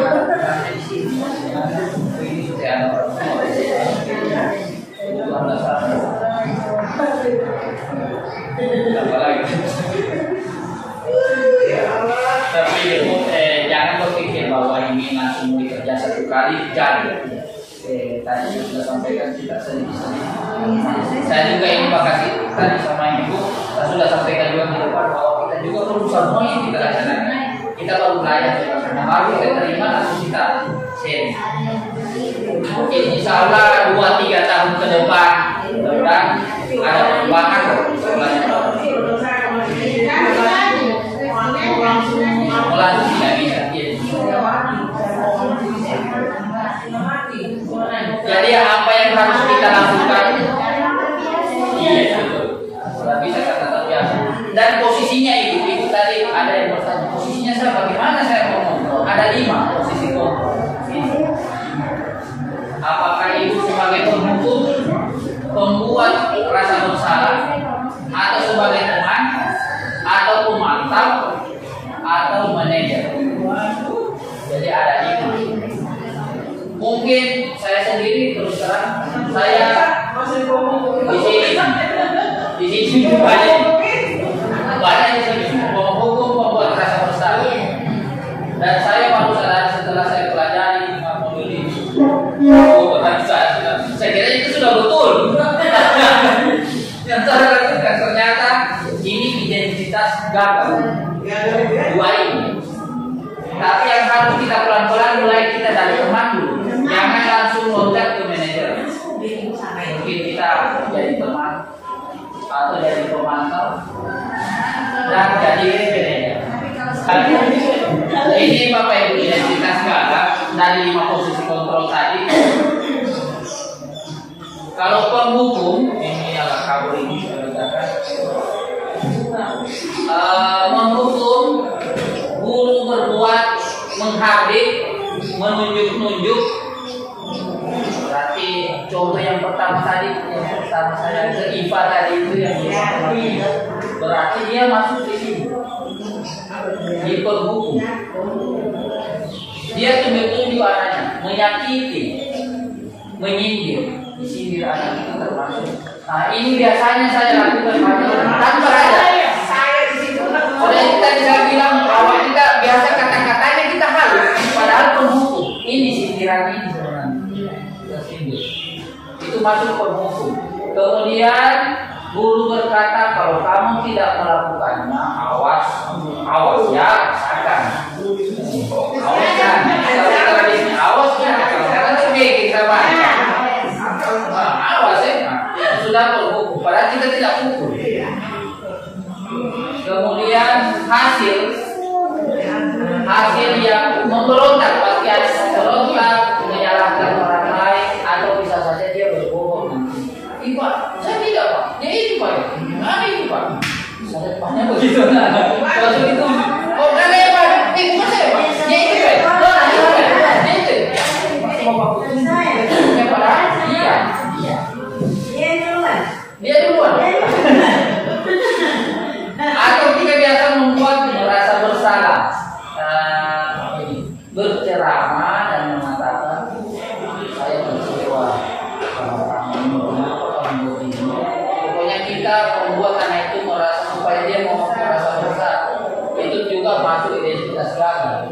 sudah ada kebutuhan dasar. Apa lagi? Tapi jangan berpikir bahwa ini langsung dikerja 1 kali jadi. Tadi sudah sampaikan kita sedikit. Saya juga ingin makasih tadi sama ibu. Saya sudah sampaikan juga di depan bahwa kita juga perlu semua yang kita laksanakan. Kita baru belajar karena baru kita terima langsung kita share. Mungkin insya Allah 2-3 tahun ke depan mudah-mudahan ada perubahan. Langsung tidak bisa. Jadi apa yang harus kita lakukan? Iya, sudah bisa kata terbiasa. Dan posisinya ibu tadi ada yang bertanya posisinya saya bagaimana saya mau kontrol? Ada 5 posisi kontrol. Apakah ibu sebagai penghukum, pembuat rasa bersalah, atau sebagai teman, atau pemantau, atau manajer? Jadi ada 5. Mungkin saya sendiri terus terang saya di sini banyak di sini hukum membuat rasa bersalah. Dan saya baru sadar setelah saya pelajari modul ini. Saya kira itu sudah betul. Yang saya lakukan ternyata ini identitas gagal. Dua ini. Tapi yang harus kita pelan-pelan mulai kita dari teman dulu. Jangan langsung loncat ke manajer. Mungkin kita jadi teman atau jadi pemantau dan jadi manajer. Ini Bapak Ibu identitas gagal dari 5 posisi kontrol tadi. Kalau penghukum ini agak kabur ini menghukum, guru berbuat menghardik, menunjuk-nunjuk. Berarti contoh yang pertama tadi, yang pertama saya ke IPA tadi itu yang berarti dia masuk di sini. Di penghukum. Dia tunjuk-tunjuk anaknya, menyakiti, menyindir. Di sini anak itu termasuk. Nah, ini biasanya saya lakukan tanpa ada. Oleh tadi saya bilang bahwa kita biasa kata-katanya kita halus, padahal penghukum. Ini sindiran ini sebenarnya. Itu masuk penghukum. Kemudian guru berkata kalau kamu tidak melakukannya, awas ya, akan. Awas kan. Kalau kita di sini awas ya, karena sebagai kita banyak. Awas ya, itu sudah penghukum. Padahal kita tidak hukum. Kemudian hasil yang memberontak, pasti ada memberontak, menyalahkan orang lain, atau bisa saja dia berbohong. Ini Pak, saya tidak Pak, ya itu Pak, mana itu Pak? Saya banyak begitu. Kalau itu, oh mana ya Pak? Bukan saya Pak, ya itu Pak, ya itu. Masih mau Pak? Ya Pak, iya. Dia duluan. Atau kita biasa membuat merasa bersalah, berceramah dan mengatakan saya kecewa pokoknya kita membuat anak itu merasa supaya dia mau merasa bersalah. Itu juga masuk identitas gagal.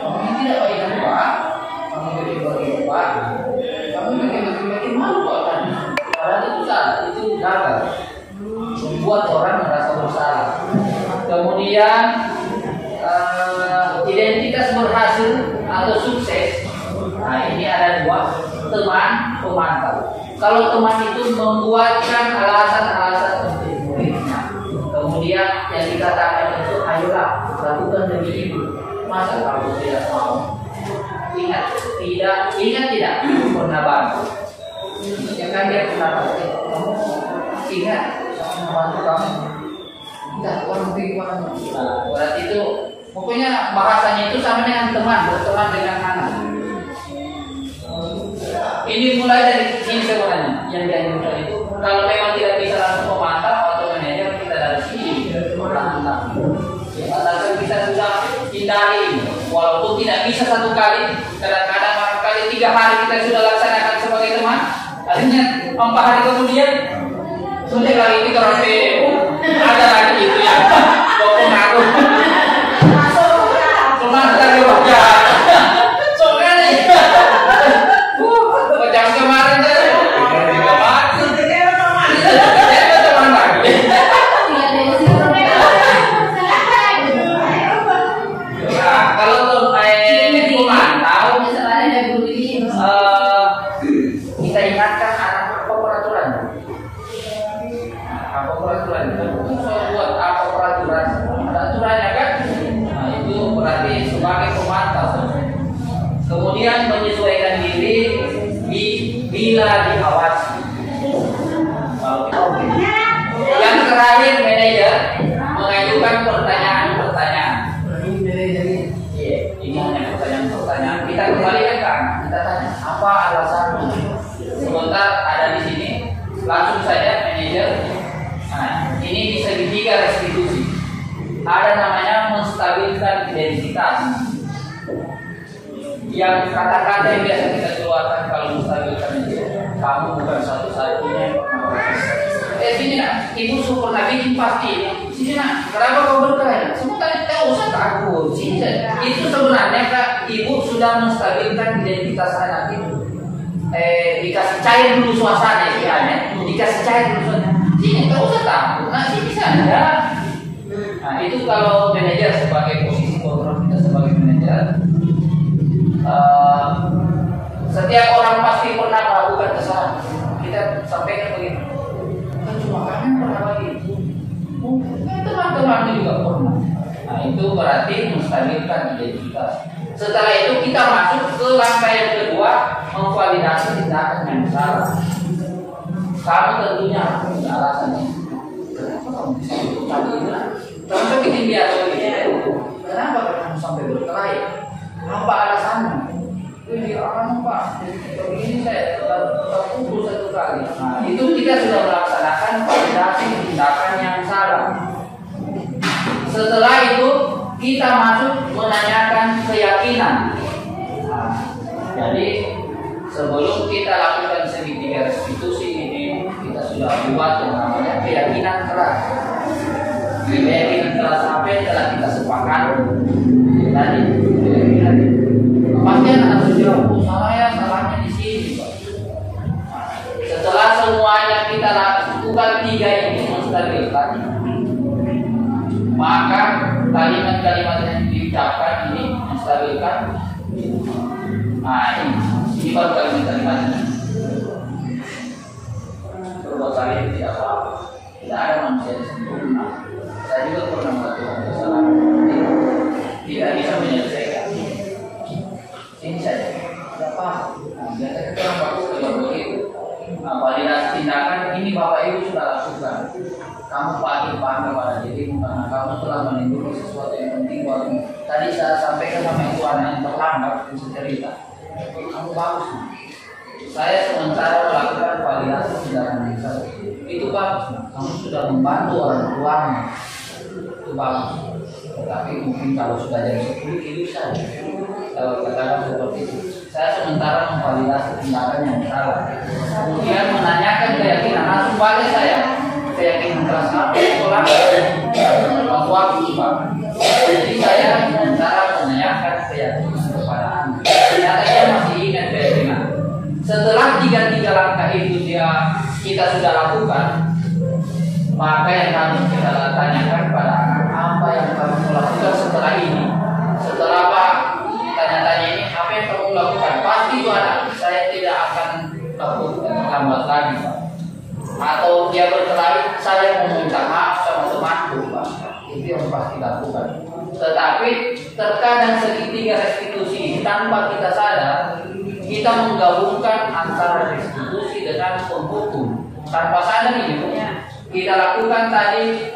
Kamu tidak baik Pak, kamu bikin Pak, kamu bikin malu Pak kan? Padahal itu salah, itu gagal. Membuat orang merasa bersalah. Kemudian identitas berhasil atau sukses. Nah ini ada 2, teman, pemantau. Kalau teman itu membuatkan alasan-alasan untuk muridnya, kemudian yang dikatakan itu ayolah lakukan demi ibu. Masa kamu tidak mau? Ingat tidak pernah bantu. Ya kan dia pernah bantu. Ingat membantu kamu. Tidak orang bagaimana? Berarti itu pokoknya bahasanya itu sama dengan teman, berteman dengan anak. Ini mulai dari sini sebenarnya yang dianjurkan itu. Kalau memang tidak bisa langsung pemantau atau manajer, kita dari sini bertantang. Padahal kita sudah hindari, walaupun tidak bisa 1 kali, kadang-kadang kali 3 hari kita sudah laksanakan sebagai teman. Akhirnya 4 hari kemudian sudah kali ini kalau ada lagi itu ya, pengaruh. Cuma tadi wajah, soalnya nih, wajah kemarin tadi, teman lagi. Nah, kalau pemantau, kita ingatkan anak apa peraturan. Apa peraturan? Itu saya buat apa peraturan? Ada aturannya kan? Nah itu berarti sebagai pemantau. Kemudian menyesuaikan diri bila diawasi. Yang terakhir manajer mengajukan pertanyaan-pertanyaan. Iya, ini hanya pertanyaan-pertanyaan. Kita kembalikan ke anak. Kita tanya apa alasannya. Sebentar ada di sini, langsung saja manajer. Nah, ini bisa di3 restitusi. Ada namanya menstabilkan identitas. Yang kata-kata yang biasa kita keluarkan kalau menstabilkan itu, kamu bukan satu-satunya. Sini nak, ibu pernah bikin pasti. Sini nak, kenapa kau berkelahi? Semua tanya, tak usah takut. Sini saja. Itu sebenarnya Kak, ibu sudah menstabilkan identitas anak itu. Dikasih cair dulu suasana ya, dikasih cair dulu suasana. Sini, tak usah takut. Nah, sini saja. Nah, itu kalau manajer sebagai posisi kontrol kita sebagai manajer. Setiap orang pasti pernah melakukan kesalahan. Kita sampaikan begitu. Kan cuma kami pernah begitu. Mungkin teman-teman juga pernah. Nah, itu berarti menstabilkan identitas. Setelah itu kita masuk ke langkah yang kedua, memvalidasi tindakan yang salah. Kamu tentunya punya alasannya. Kenapa kamu bisa tadi itu? Contoh bikin biasa gitu. Kenapa kamu sampai berkelahi? Apa alasannya? Ini orang Pak, begini saya terpukul satu kali. Nah, itu kita sudah melaksanakan validasi tindakan yang salah. Setelah itu kita masuk menanyakan keyakinan. Nah, jadi sebelum kita lakukan segitiga restitusi ini, kita sudah buat yang namanya keyakinan keras. Keyakinan keras apa yang telah kita sepakati tadi. Pasti akan harus jawab, salahnya di sini, Pak. Setelah semuanya kita lakukan tiga ini menstabilkan, maka kalimat-kalimat yang diucapkan ini menstabilkan. Nah, ini baru kalimat-kalimatnya. Berbuat salah itu tidak apa-apa. Tidak ada manusia yang sempurna. Saya juga pernah melakukan kesalahan. Tidak bisa menyelesaikan. Ini saja, tidak apa. Biasanya kita bagus kalau begitu. Validasi tindakan ini Bapak Ibu sudah lakukan. Kamu paham kepada dirimu karena kamu telah melindungi sesuatu yang penting buatmu. Tadi saya sampaikan sama itu anak yang terlambat bisa cerita. Kamu bagus. Saya sementara melakukan validasi tindakan yang salah. Itu bagus. Kamu sudah membantu orang tuanya. Itu bagus. Tetapi mungkin kalau sudah jadi 10 kilo saja. Kalau katakan seperti itu, saya sementara memvalidasi tindakan yang salah. Kemudian menanyakan keyakinan, langsung balik saya keyakinan keras apa? Sekolah, waktu Pak. Jadi saya sementara menanyakan keyakinan kepada Anda. Ternyata dia masih ingat keyakinan. Setelah tiga langkah itu kita sudah lakukan, maka yang harus kita tanyakan pada anak, apa yang kamu lakukan setelah ini? Setelah Pak tanya-tanya ini, apa yang kamu lakukan? Pasti itu anak, saya tidak akan lakukan lambat lagi, Pak. Atau dia berkelahi, saya meminta maaf sama temanku, Pak. Itu yang pasti lakukan. Tetapi terkadang segitiga restitusi tanpa kita sadar, kita menggabungkan antara restitusi dengan penghukum. Tanpa sadar ini, kita lakukan tadi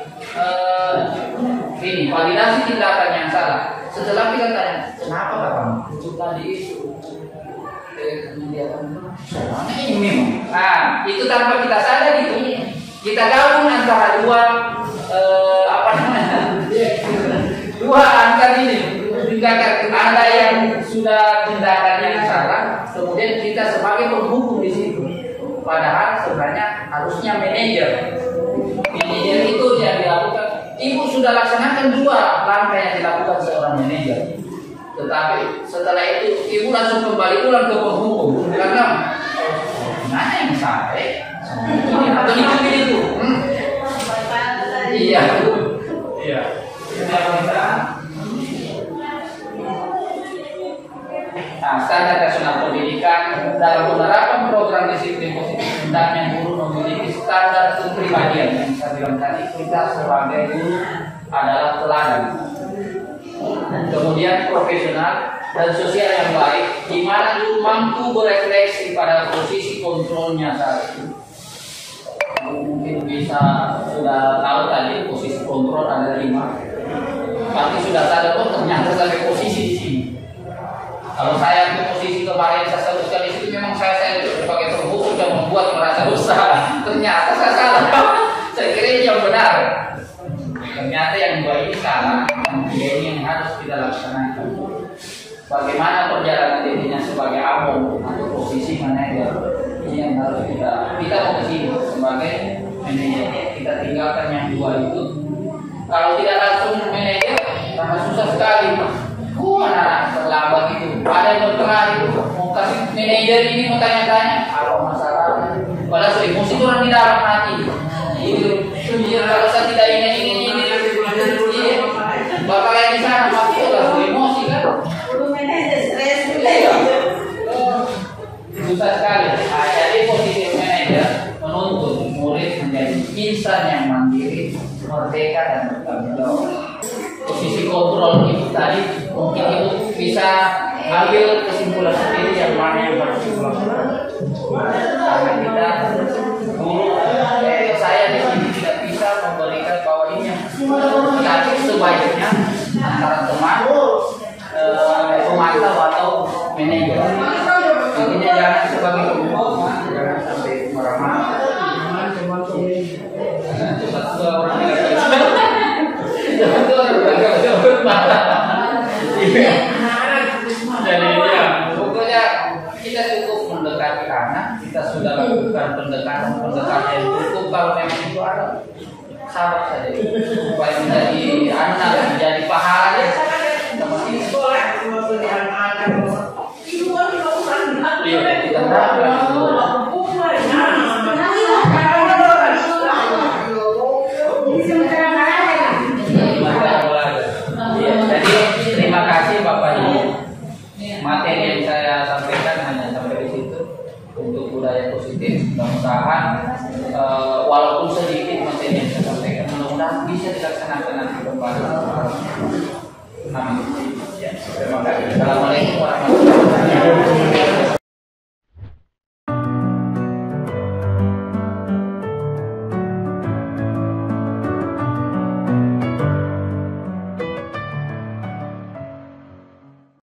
ini validasi tindakan yang salah. Setelah kita tanya, kenapa kamu itu tadi itu? Ini. Nah, itu tanpa kita sadar itu kita gabung antara dua dua angka ini. Ada yang sudah tindakan yang salah, kemudian kita sebagai penghukum di situ. Padahal sebenarnya harusnya manajer itu yang dilakukan. Ibu sudah laksanakan dua langkah yang dilakukan seorang manajer. Tetapi setelah itu ibu langsung kembali ulang ke penghukum karena mana yang salah? Ini atau itu? Iya. Iya. Nah, standar nasional pendidikan dalam penerapan program disiplin positif hendaknya guru memiliki standar kepribadian yang saya bilang tadi, kita sebagai guru adalah teladan. Kemudian profesional dan sosial yang baik, di mana guru mampu berefleksi pada posisi kontrolnya saat itu. Mungkin bisa sudah tahu tadi posisi kontrol ada 5. Pasti sudah sadar, oh ternyata sampai posisi di sini. Kalau saya di posisi kemarin saya selalu sekali itu memang saya sebagai penghukum sudah membuat merasa dosa. Ternyata saya salah. Saya kira ini yang benar. Ternyata yang dua ini salah. Ini yang harus kita laksanakan. Bagaimana perjalanan dirinya sebagai abang atau posisi manajer, ini yang harus kita mau kesini sebagai manajer. Kita tinggalkan yang dua itu. Kalau tidak langsung manajer, karena susah sekali. Anak terlambat itu. Ada yang bertengah itu mau kasih manajer ini mau tanya-tanya apa masalah. Padahal so emosi itu orang di dalam hati. Itu kalau saya tidak ini. Bapak yang di sana pasti kalau emosi kan. Manajer stres. Susah sekali. Jadi positif manajer menuntut murid menjadi insan yang mandiri, merdeka dan bertanggung jawab. Posisi kontrol itu tadi mungkin itu bisa ambil kesimpulan sendiri yang mana yang harus dilakukan. Karena kita dulu saya di sini tidak bisa memberikan bahwa ini yang sebaiknya antara teman, pemantau atau manajer. Intinya jangan sebagai umum, jangan sampai marah-marah. Jadi ya, pokoknya kita cukup mendekati anak, kita sudah lakukan pendekatan yang cukup. Kalau memang itu ada, sabar saja supaya menjadi anak, menjadi pahala. Seperti sekolah, kita jadi terima kasih Bapak Ibu. Materi yang saya sampaikan hanya sampai di situ untuk budaya positif. Mudah-mudahan walaupun sedikit materi yang saya sampaikan, mudah-mudahan bisa dilaksanakan nanti kembali.